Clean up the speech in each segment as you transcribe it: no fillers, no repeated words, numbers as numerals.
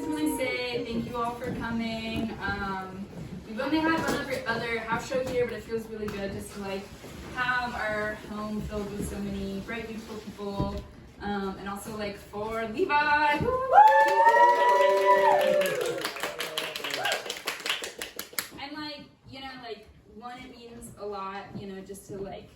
want to say thank you all for coming. We've only had one other house show here, but it feels really good just to like have our home filled with so many bright, beautiful people, and also like for Levi. And like, you know, like one, it means a lot, you know, just to like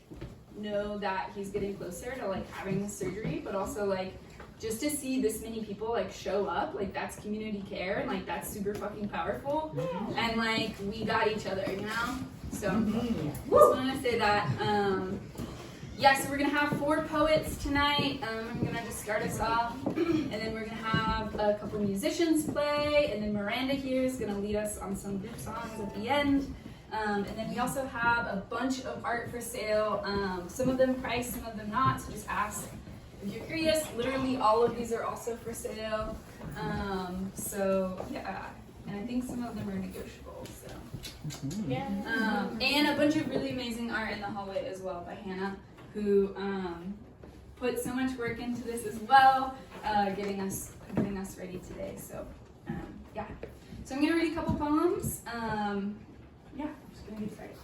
know that he's getting closer to like having this surgery, but also like just to see this many people like show up, like that's community care, and like that's super fucking powerful. And like we got each other, you know? So just want to say that. Yeah, so we're gonna have 4 poets tonight. I'm gonna just start us off, and then we're gonna have a couple musicians play, and then Miranda here is gonna lead us on some group songs at the end. And then we also have a bunch of art for sale. Some of them priced, some of them not, so just ask if you're curious. Literally all of these are also for sale. So yeah, and I think some of them are negotiable, so. Yeah. And a bunch of really amazing art in the hallway as well by Hannah, who put so much work into this as well, getting us ready today. So yeah. So I'm gonna read a couple poems. Yeah, I'm just gonna get started.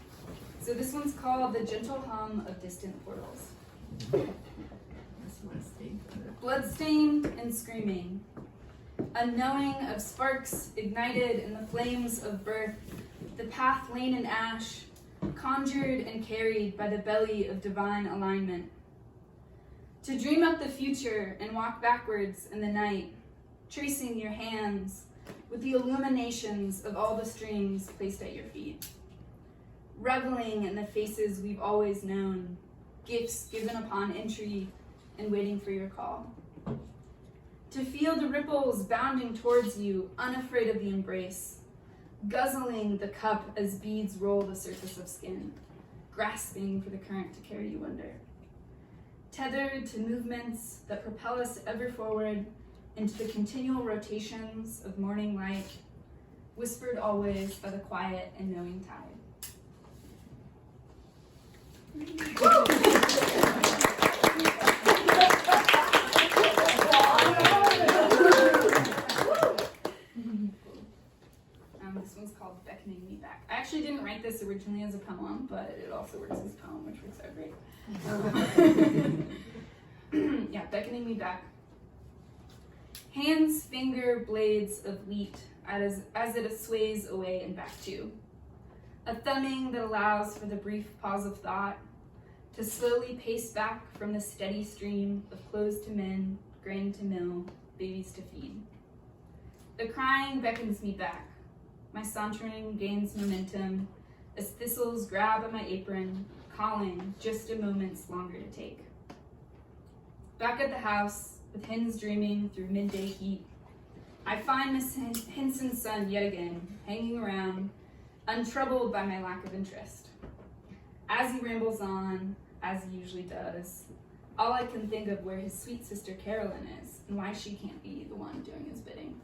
So this one's called The Gentle Hum of Distant Portals. Bloodstained and screaming, unknowing of sparks ignited in the flames of birth, the path lain in ash, conjured and carried by the belly of divine alignment. To dream up the future and walk backwards in the night, tracing your hands with the illuminations of all the streams placed at your feet. Reveling in the faces we've always known, gifts given upon entry and waiting for your call. To feel the ripples bounding towards you, unafraid of the embrace, guzzling the cup as beads roll the surface of skin, grasping for the current to carry you under. Tethered to movements that propel us ever forward into the continual rotations of morning light, whispered always by the quiet and knowing tide. This one's called Beckoning Me Back. I actually didn't write this originally as a poem, but it also works as a poem, which works out great. Yeah, Beckoning Me Back. Hands finger blades of wheat as it sways away and back to you. A thumbing that allows for the brief pause of thought to slowly pace back from the steady stream of clothes to mend, grain to mill, babies to feed. The crying beckons me back. My sauntering gains momentum as thistles grab at my apron, calling just a moment's longer to take. Back at the house, with hens dreaming through midday heat, I find Miss Henson's son yet again, hanging around, untroubled by my lack of interest. As he rambles on, as he usually does, all I can think of where his sweet sister Carolyn is, and why she can't be the one doing his bidding.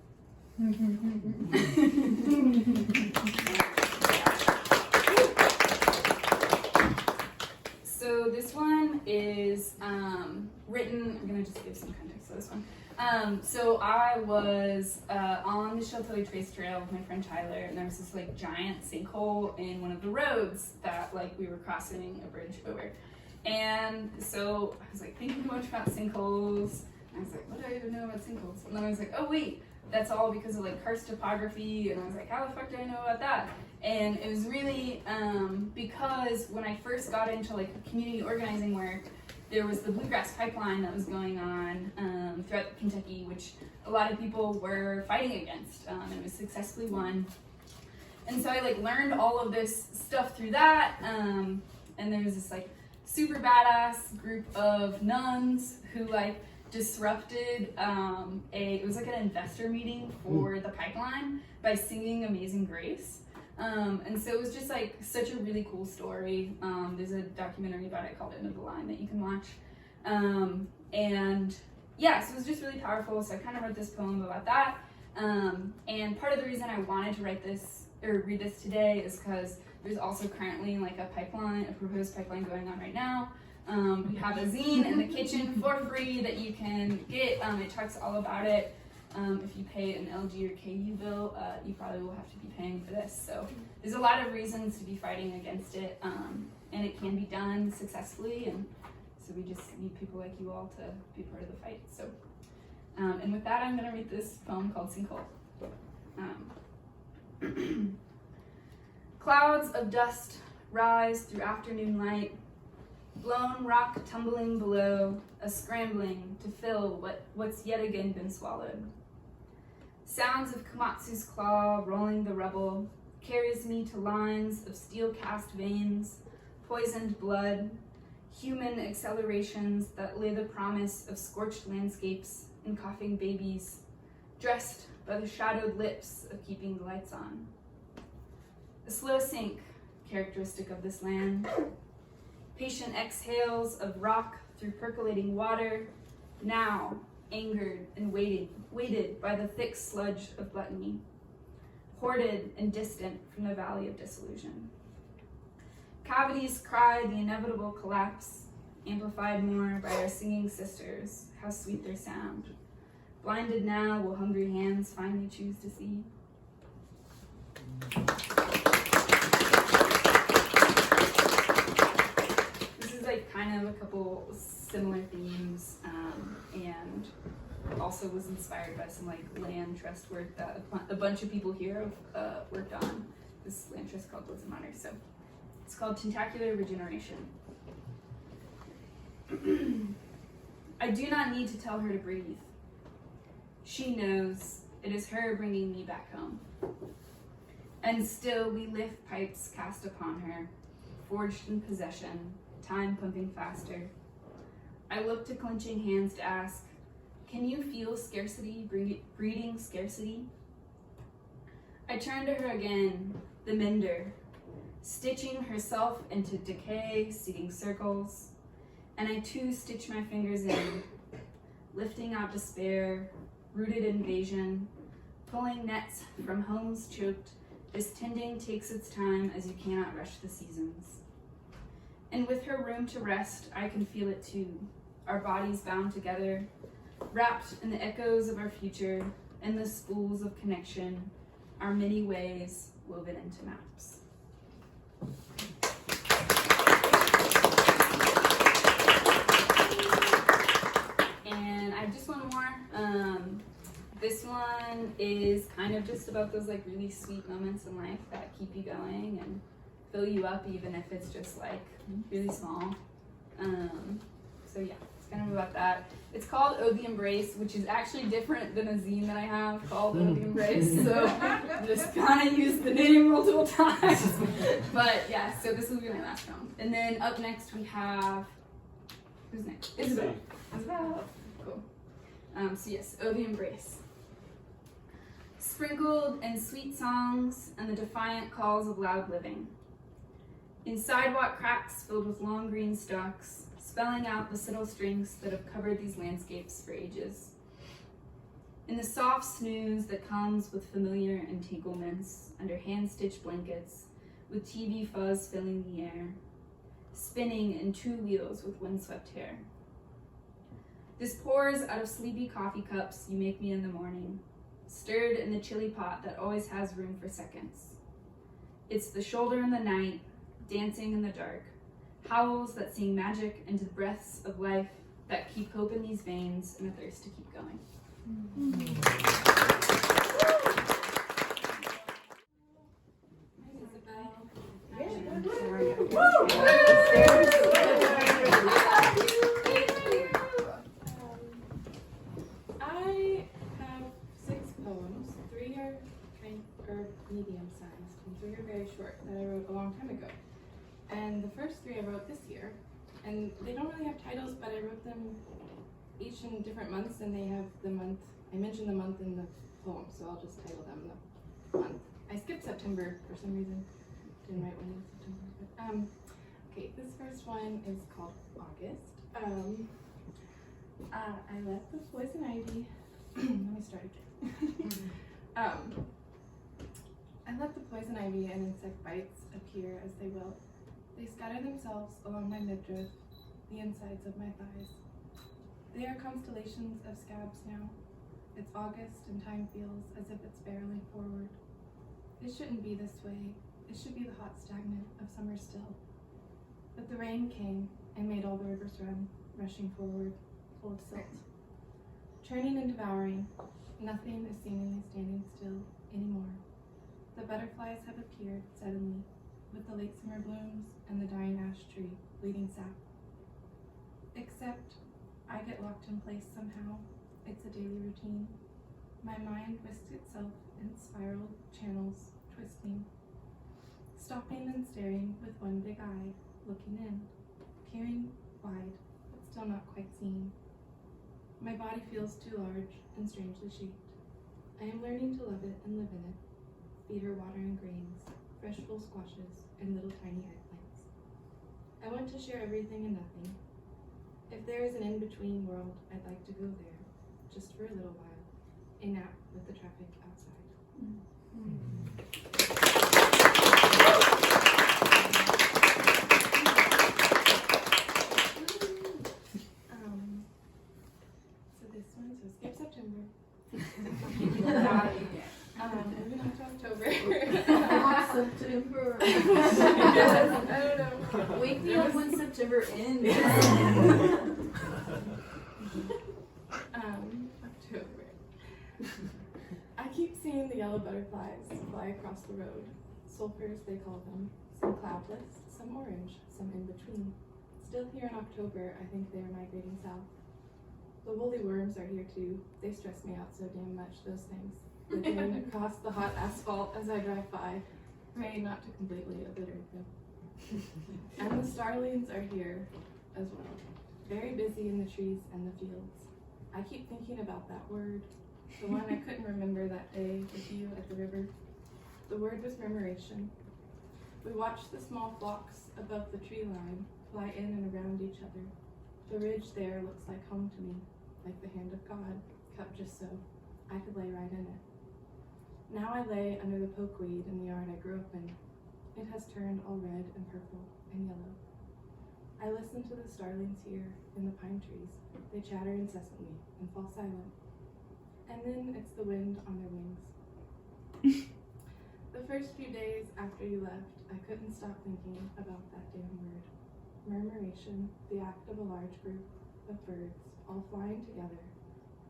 So this one is written, I'm gonna just give some context to this one. So I was on the Sheltowee Trace Trail with my friend Tyler, and there was this like giant sinkhole in one of the roads that like we were crossing a bridge over. And so I was like thinking too much about sinkholes. And I was like, what do I even know about sinkholes? And then I was like, oh wait, that's all because of like karst topography. And I was like, how the fuck do I know about that? And it was really because when I first got into like community organizing work, there was the bluegrass pipeline that was going on throughout Kentucky, which a lot of people were fighting against, and it was successfully won. And so I like learned all of this stuff through that, and there was this like super badass group of nuns who like disrupted it was like an investor meeting for the pipeline by singing Amazing Grace. And so it was just like such a really cool story. There's a documentary about it called End of the Line that you can watch. And yeah, so it was just really powerful. So I kind of wrote this poem about that. And part of the reason I wanted to write this or read this today is because there's also currently like a proposed pipeline going on right now. We have a zine in the kitchen for free that you can get. It talks all about it. If you pay an LG or KU bill, you probably will have to be paying for this. So there's a lot of reasons to be fighting against it, and it can be done successfully, and so we just need people like you all to be part of the fight. So, and with that, I'm going to read this poem called Sinkhole. Clouds of dust rise through afternoon light, blown rock tumbling below, a scrambling to fill what's yet again been swallowed. Sounds of Komatsu's claw rolling the rubble carries me to lines of steel-cast veins, poisoned blood, human accelerations that lay the promise of scorched landscapes and coughing babies, dressed by the shadowed lips of keeping the lights on. A slow sink, characteristic of this land. Patient exhales of rock through percolating water, now angered and weighted by the thick sludge of gluttony, hoarded and distant from the valley of disillusion. Cavities cry the inevitable collapse, amplified more by our singing sisters, how sweet their sound. Blinded now will hungry hands finally choose to see. This is like kind of a couple similar themes, and also was inspired by some like land trust work that a bunch of people here have worked on. This land trust called Woods and Honor. So it's called Tentacular Regeneration. I do not need to tell her to breathe. She knows it is her bringing me back home. And still we lift pipes cast upon her, forged in possession, time pumping faster. I look to clenching hands to ask, can you feel scarcity breeding scarcity? I turn to her again, the mender, stitching herself into decay, seeding circles, and I too stitch my fingers in, lifting out despair, rooted invasion, pulling nets from homes choked. This tending takes its time as you cannot rush the seasons. And with her room to rest, I can feel it too, our bodies bound together, wrapped in the echoes of our future, and the spools of connection, our many ways woven into maps. And I have just one more. This one is kind of just about those like really sweet moments in life that keep you going and fill you up, even if it's just like really small. So yeah, it's kind of about that. It's called Oh the Embrace, which is actually different than a zine that I have called Oh the Embrace. So I just kind of used the name multiple times. But yeah, so this will be my last film. And then up next we have, who's next? Isabel. Isabel. Cool. So yes, Oh the Embrace. Sprinkled in sweet songs and the defiant calls of loud living. In sidewalk cracks filled with long green stalks, spelling out the subtle strings that have covered these landscapes for ages. In the soft snooze that comes with familiar entanglements under hand-stitched blankets, with TV fuzz filling the air, spinning in two wheels with windswept hair. This pours out of sleepy coffee cups you make me in the morning, stirred in the chili pot that always has room for seconds. It's the shoulder in the night, dancing in the dark, howls that sing magic into the breaths of life that keep hope in these veins and a thirst to keep going. I have 6 poems. 3 are medium-sized, and 3 are very short that I wrote a long time ago. And the first 3 I wrote this year, and they don't really have titles, but I wrote them each in different months, and they have the month. I mentioned the month in the poem, so I'll just title them the month. I skipped September for some reason. Didn't write one in September. But, okay, this first one is called August. I let the poison ivy. Let me start again. I let the poison ivy and insect bites appear as they will. They scatter themselves along my midriff, the insides of my thighs. They are constellations of scabs now, It's August and time feels as if it's barreling forward. It shouldn't be this way. It should be the hot stagnant of summer still. But the rain came and made all the rivers run, rushing forward, full of silt. Churning and devouring, nothing is seemingly standing still anymore. The butterflies have appeared suddenly, with the late summer blooms and the dying ash tree bleeding sap. Except I get locked in place somehow. It's a daily routine. My mind whisks itself in spiral channels, twisting, stopping and staring with one big eye, looking in, peering wide, but still not quite seeing. My body feels too large and strangely shaped. I am learning to love it and live in it. Feed her water and grains, fresh full squashes, and little tiny eggplants. I want to share everything and nothing. If there is an in-between world, I'd like to go there, just for a little while, a nap with the traffic outside. So this one, so skip September. Moving on to October. September. I don't know. Wake me up when September ends. October. I keep seeing the yellow butterflies fly across the road. Sulfurs, they call them. Some cloudless, some orange, some in between. Still here in October, I think they are migrating south. The woolly worms are here too. They stress me out so damn much, those things. They drain across the hot asphalt as I drive by. Pray not to completely obliterate them. And the starlings are here as well. Very busy in the trees and the fields. I keep thinking about that word, the one I couldn't remember that day with you at the river. The word was murmuration. We watched the small flocks above the tree line fly in and around each other. The ridge there looks like home to me, like the hand of God, cupped just so. I could lay right in it. Now I lay under the pokeweed in the yard I grew up in. It has turned all red and purple and yellow. I listen to the starlings here in the pine trees. They chatter incessantly and fall silent. And then it's the wind on their wings. The first few days after you left, I couldn't stop thinking about that damn word. Murmuration, the act of a large group of birds all flying together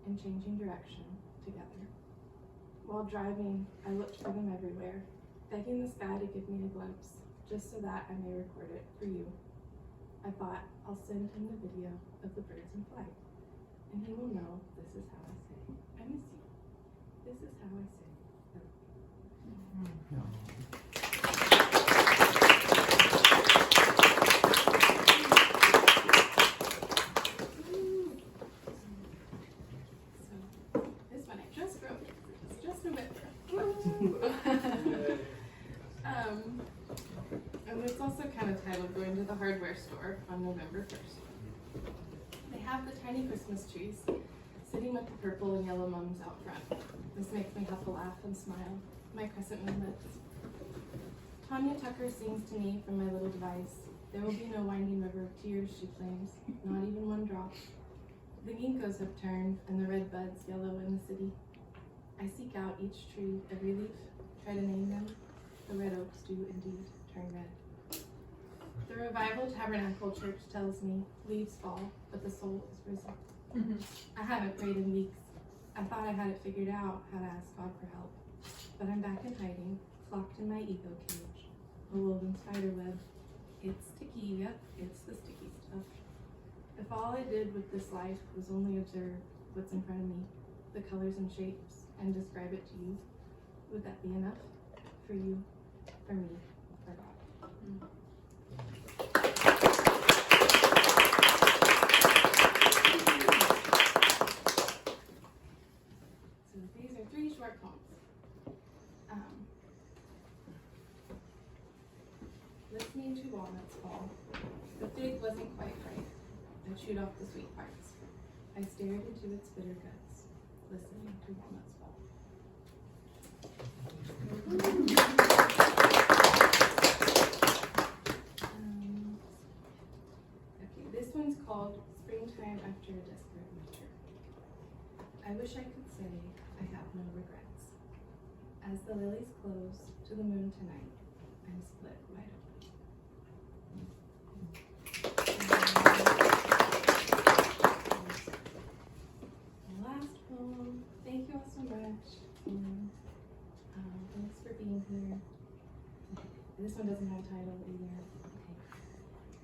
and changing direction together. While driving, I looked for them everywhere, begging the sky to give me a glimpse, just so that I may record it for you. I thought, I'll send him the video of the birds in flight, and he will know this is how I say, I miss you. This is how I say, So, this one I just wrote. It's just November. And it's also kind of titled Going to the Hardware Store on November 1st. They have the tiny Christmas trees sitting with the purple and yellow mums out front. This makes me have to laugh and smile, my crescent moon lips. Tanya Tucker sings to me from my little device. There will be no winding river of tears, she claims, not even one drop. The ginkgos have turned, and the red buds yellow in the city. I seek out each tree, every leaf, try to name them. The red oaks do indeed turn red. The Revival Tabernacle Church tells me leaves fall, but the soul is risen. I haven't prayed in weeks. I thought I had it figured out how to ask God for help. But I'm back in hiding, locked in my ego cage. A woven spider web. It's sticky, yep, it's the sticky stuff. If all I did with this life was only observe what's in front of me, the colors and shapes, and describe it to you, would that be enough? For you, for me, for God. So these are 3 short poems. Listening to walnuts fall. The fig wasn't quite ripe. I chewed off the sweet parts. I stared into its bitter guts, listening to walnuts fall. Okay, this one's called Springtime After a Desperate Winter. I wish I could say I have no regrets. As the lilies close to the moon tonight, I'm split wide open. And the last poem. Thank you all so much. And thanks for being here. This one doesn't have a title either. Okay.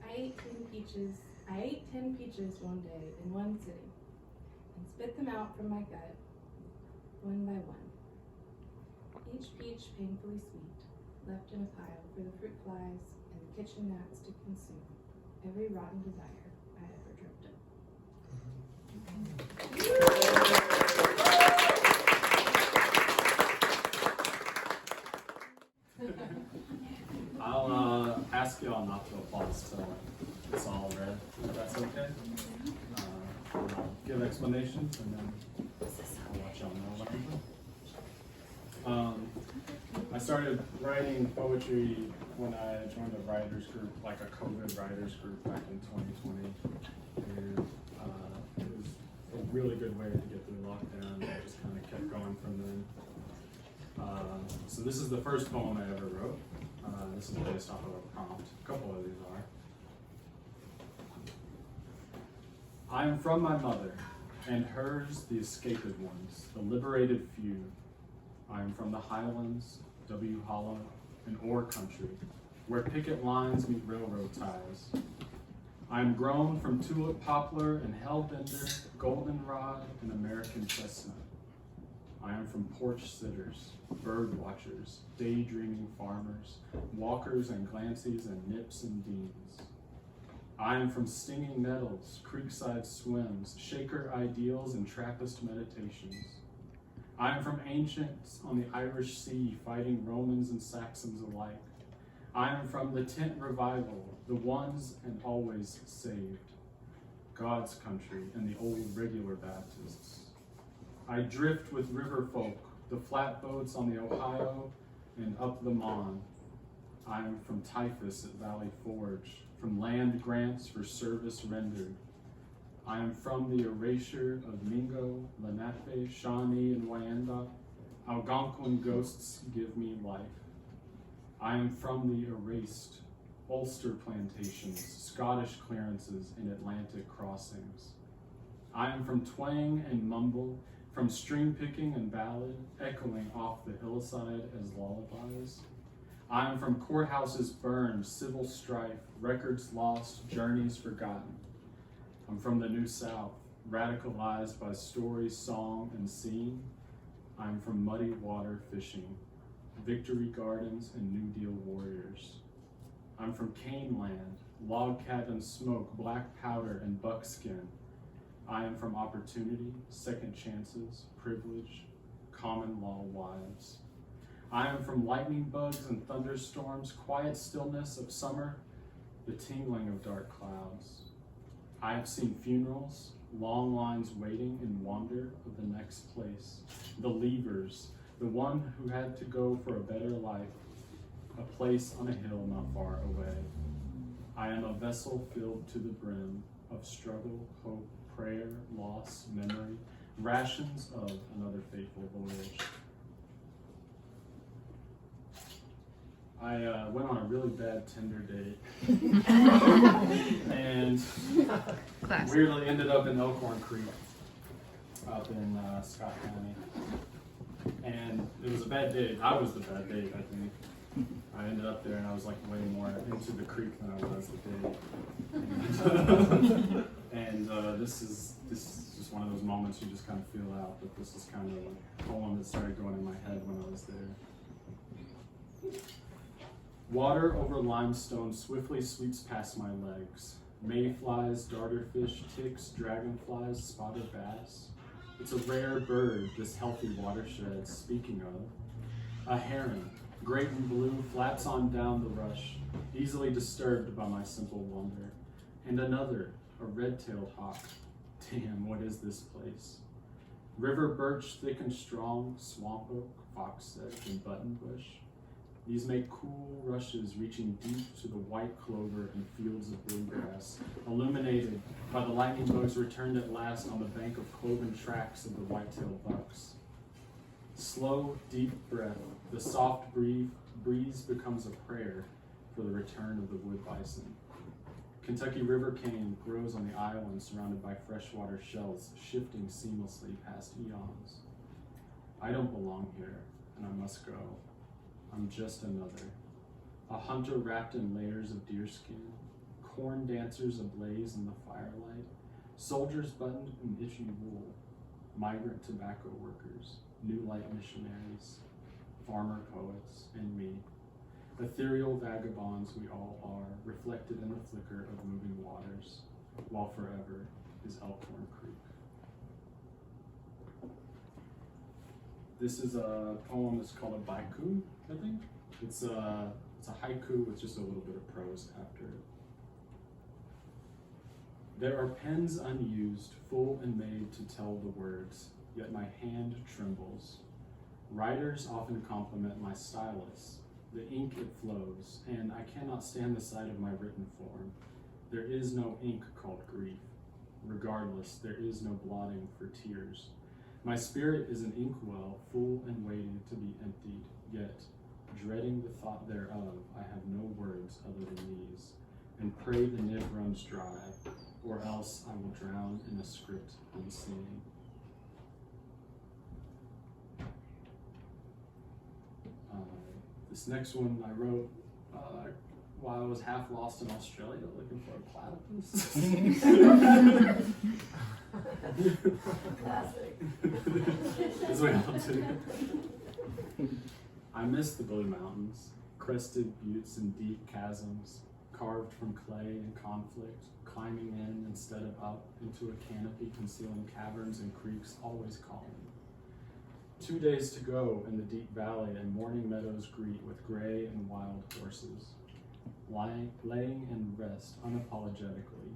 I ate 10 peaches one day in one sitting and spit them out from my gut, one by one. Each peach painfully sweet, left in a pile for the fruit flies and the kitchen gnats to consume every rotten desire I ever dreamt of. I'll ask y'all not to applause till it's all read, if that's okay. I'll give explanations and then I'll let y'all know what I'm doing. I started writing poetry when I joined a writers group, like a COVID writers group back in 2020. And it was a really good way to get through lockdown. I just kind of kept going from then. So this is the first poem I ever wrote. This is based off of a prompt. A couple of these are. I am from my mother, and hers the escaped ones, the liberated few. I am from the highlands, W Hollow, and Ore country, where picket lines meet railroad ties. I am grown from tulip poplar and hellbender, goldenrod, and American chestnut. I am from porch sitters, bird watchers, daydreaming farmers, walkers and glances and nips and deans. I am from stinging nettles, creekside swims, Shaker ideals and Trappist meditations. I am from ancients on the Irish Sea fighting Romans and Saxons alike. I am from the tent revival, the ones and always saved, God's country and the old regular Baptists. I drift with river folk, the flatboats on the Ohio and up the Mon. I am from typhus at Valley Forge, from land grants for service rendered. I am from the erasure of Mingo, Lenape, Shawnee, and Wyandot. Algonquin ghosts give me life. I am from the erased Ulster plantations, Scottish clearances, and Atlantic crossings. I am from twang and mumble, from string picking and ballad, echoing off the hillside as lullabies. I am from courthouses burned, civil strife, records lost, journeys forgotten. I'm from the New South, radicalized by story, song, and scene. I'm from muddy water fishing, victory gardens, and New Deal warriors. I'm from cane land, log cabin smoke, black powder, and buckskin. I am from opportunity, second chances, privilege, common law wives. I am from lightning bugs and thunderstorms, quiet stillness of summer, the tingling of dark clouds. I have seen funerals, long lines waiting in wonder of the next place, the leavers, the one who had to go for a better life, a place on a hill not far away. I am a vessel filled to the brim of struggle, hope, prayer, loss, memory, rations of another fateful voyage. I went on a really bad Tinder date and weirdly ended up in Elkhorn Creek up in Scott County. And it was a bad date. I was the bad date, I think. I ended up there and I was like way more into the creek than I was the date. And this is just one of those moments you just kind of feel out, but this is kind of a poem that started going in my head when I was there. Water over limestone swiftly sweeps past my legs. Mayflies, darterfish, ticks, dragonflies, spotted bass. It's a rare bird, this healthy watershed, speaking of. A heron, great and blue, flaps on down the rush, easily disturbed by my simple wonder. And another, a red-tailed hawk. Damn, what is this place? River birch thick and strong, swamp oak, foxsedge, and buttonbush. These make cool rushes reaching deep to the white clover and fields of bluegrass, illuminated by the lightning bugs returned at last on the bank of cloven tracks of the white-tailed bucks. Slow, deep breath, the soft breeze becomes a prayer for the return of the wood bison. Kentucky river cane grows on the island surrounded by freshwater shells, shifting seamlessly past eons. I don't belong here, and I must go. I'm just another. A hunter wrapped in layers of deerskin, corn dancers ablaze in the firelight, soldiers buttoned in itchy wool, migrant tobacco workers, new light missionaries, farmer poets, and me. Ethereal vagabonds we all are, reflected in the flicker of moving waters, while forever is Elkhorn Creek. This is a poem that's called a baiku, I think. It's a haiku with just a little bit of prose after it. There are pens unused, full and made to tell the words, yet my hand trembles. Writers often compliment my stylus. The ink it flows, and I cannot stand the sight of my written form. There is no ink called grief. Regardless, there is no blotting for tears. My spirit is an inkwell, full and waiting to be emptied, yet, dreading the thought thereof, I have no words other than these, and pray the nib runs dry, or else I will drown in a script unseen. This next one I wrote while I was half lost in Australia looking for a platypus. Classic. That's what I'll do. I miss the blue mountains, crested buttes and deep chasms, carved from clay and conflict, climbing in instead of up into a canopy concealing caverns and creeks always calling. 2 days to go in the deep valley, and morning meadows greet with gray and wild horses, laying in rest unapologetically.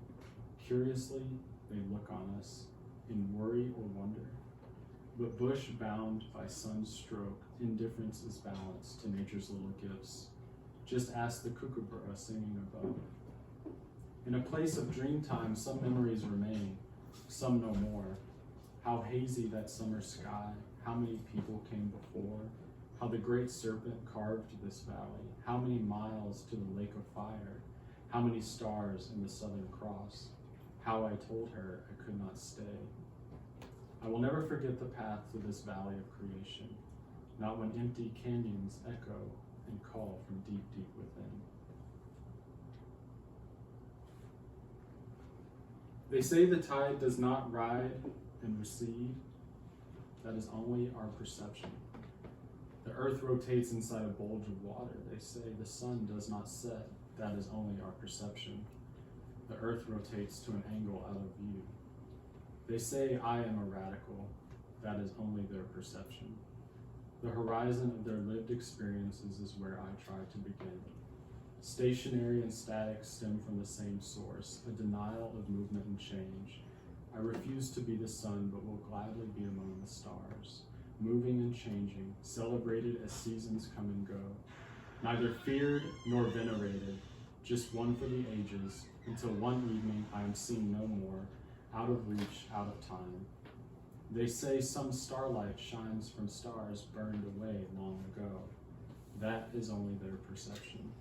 Curiously, they look on us in worry or wonder. But bush bound by sun's stroke, indifference is balanced to nature's little gifts. Just ask the kookaburra singing above. In a place of dream time, some memories remain, some no more. How hazy that summer sky, how many people came before, how the great serpent carved this valley, how many miles to the lake of fire, how many stars in the Southern Cross, how I told her I could not stay. I will never forget the path to this valley of creation, not when empty canyons echo and call from deep, deep within. They say the tide does not ride and recede. That is only our perception. The earth rotates inside a bulge of water. They say the sun does not set. That is only our perception. The earth rotates to an angle out of view. They say I am a radical. That is only their perception. The horizon of their lived experiences is where I try to begin. Stationary and static stem from the same source, a denial of movement and change. I refuse to be the sun, but will gladly be among the stars, moving and changing, celebrated as seasons come and go. Neither feared nor venerated, just one for the ages, until one evening I am seen no more, out of reach, out of time. They say some starlight shines from stars burned away long ago. That is only their perception.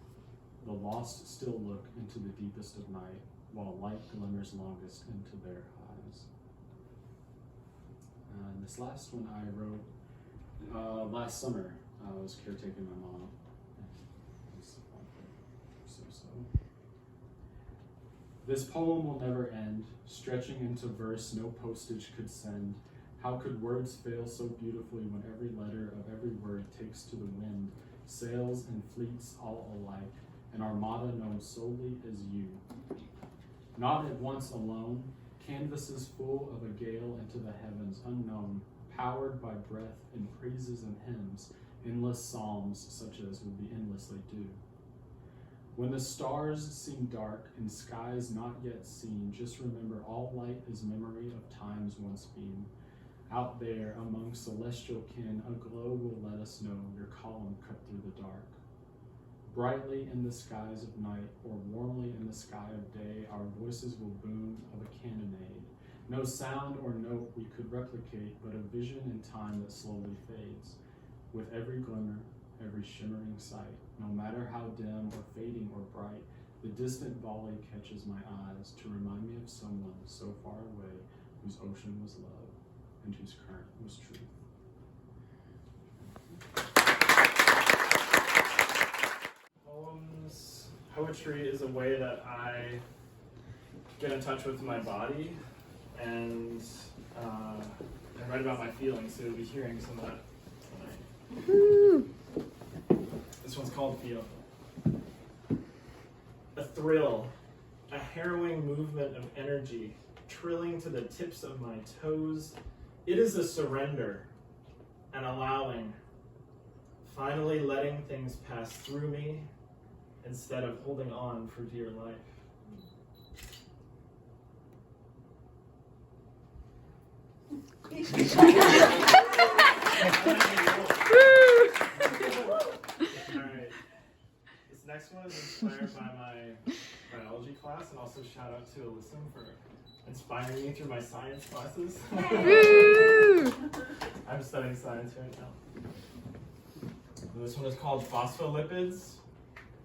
The lost still look into the deepest of night, while light glimmers longest into their eyes. And this last one I wrote last summer. I was caretaking my mom. This poem will never end, stretching into verse no postage could send. How could words fail so beautifully when every letter of every word takes to the wind, sails and fleets all alike, an armada known solely as you. Not at once alone, canvases full of a gale into the heavens unknown, powered by breath and praises and hymns, endless psalms such as will be endlessly due. When the stars seem dark and skies not yet seen, just remember all light is memory of times once been. Out there among celestial kin, a glow will let us know your column cut through the dark. Brightly in the skies of night, or warmly in the sky of day, our voices will boom of a cannonade. No sound or note we could replicate, but a vision in time that slowly fades. With every glimmer, every shimmering sight, no matter how dim or fading or bright, the distant volley catches my eyes to remind me of someone so far away whose ocean was love and whose current was truth. Poetry is a way that I get in touch with my body and write about my feelings, so you'll be hearing some of that tonight. This one's called Feel. A thrill, a harrowing movement of energy, trilling to the tips of my toes. It is a surrender, an allowing, finally letting things pass through me instead of holding on for dear life. Alright. This next one is inspired by my biology class, and also shout out to Alyssum for inspiring me through my science classes. I'm studying science right now. This one is called phospholipids,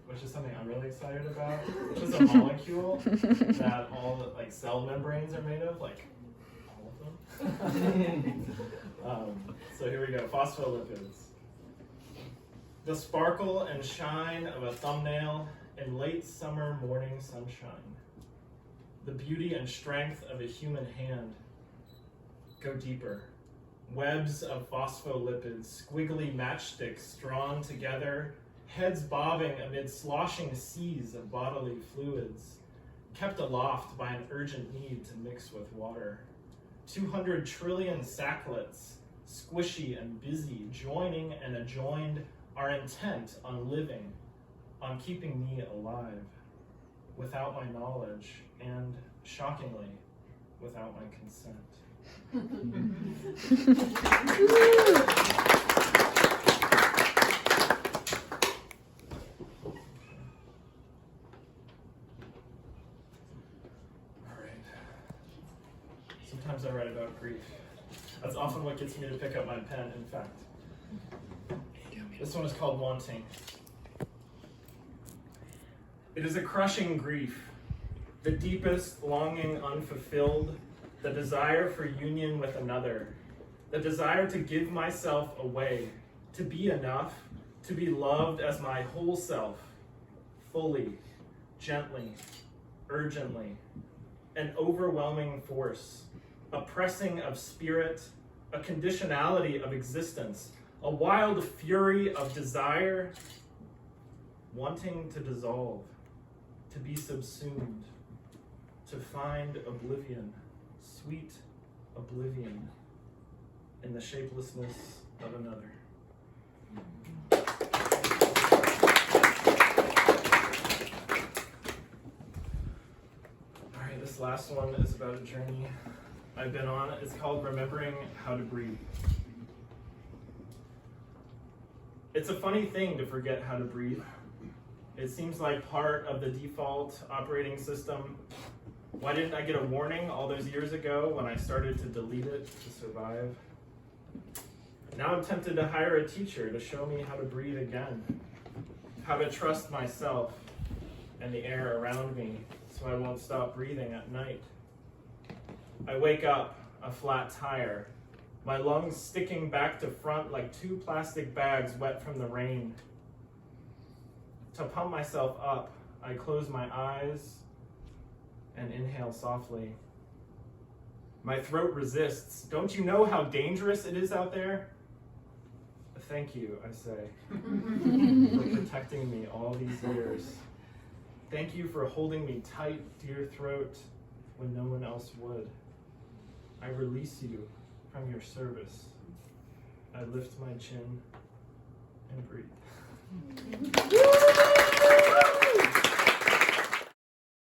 which is something I'm really excited about. It's a molecule that all the, like, cell membranes are made of, like all of them. So here we go, phospholipids. The sparkle and shine of a thumbnail in late summer morning sunshine. The beauty and strength of a human hand. Go deeper. Webs of phospholipids, squiggly matchsticks drawn together, heads bobbing amid sloshing seas of bodily fluids, kept aloft by an urgent need to mix with water. 200 trillion sacklets, squishy and busy, joining and adjoined, are intent on living, on keeping me alive, without my knowledge, and, shockingly, without my consent. Sometimes I write about grief. That's often what gets me to pick up my pen, in fact. This one is called Wanting. It is a crushing grief, the deepest longing unfulfilled, the desire for union with another, the desire to give myself away, to be enough, to be loved as my whole self, fully, gently, urgently, an overwhelming force, a pressing of spirit, a conditionality of existence, a wild fury of desire, wanting to dissolve, to be subsumed, to find oblivion, sweet oblivion, in the shapelessness of another. All right, this last one is about a journey I've been on. It's called Remembering How to Breathe. It's a funny thing to forget how to breathe. It seems like part of the default operating system. Why didn't I get a warning all those years ago when I started to delete it to survive? Now I'm tempted to hire a teacher to show me how to breathe again, how to trust myself and the air around me so I won't stop breathing at night. I wake up a flat tire, my lungs sticking back to front like two plastic bags wet from the rain. To pump myself up, I close my eyes and inhale softly. My throat resists. Don't you know how dangerous it is out there? Thank you, I say, for protecting me all these years. Thank you for holding me tight, dear throat, when no one else would. I release you from your service. I lift my chin and breathe.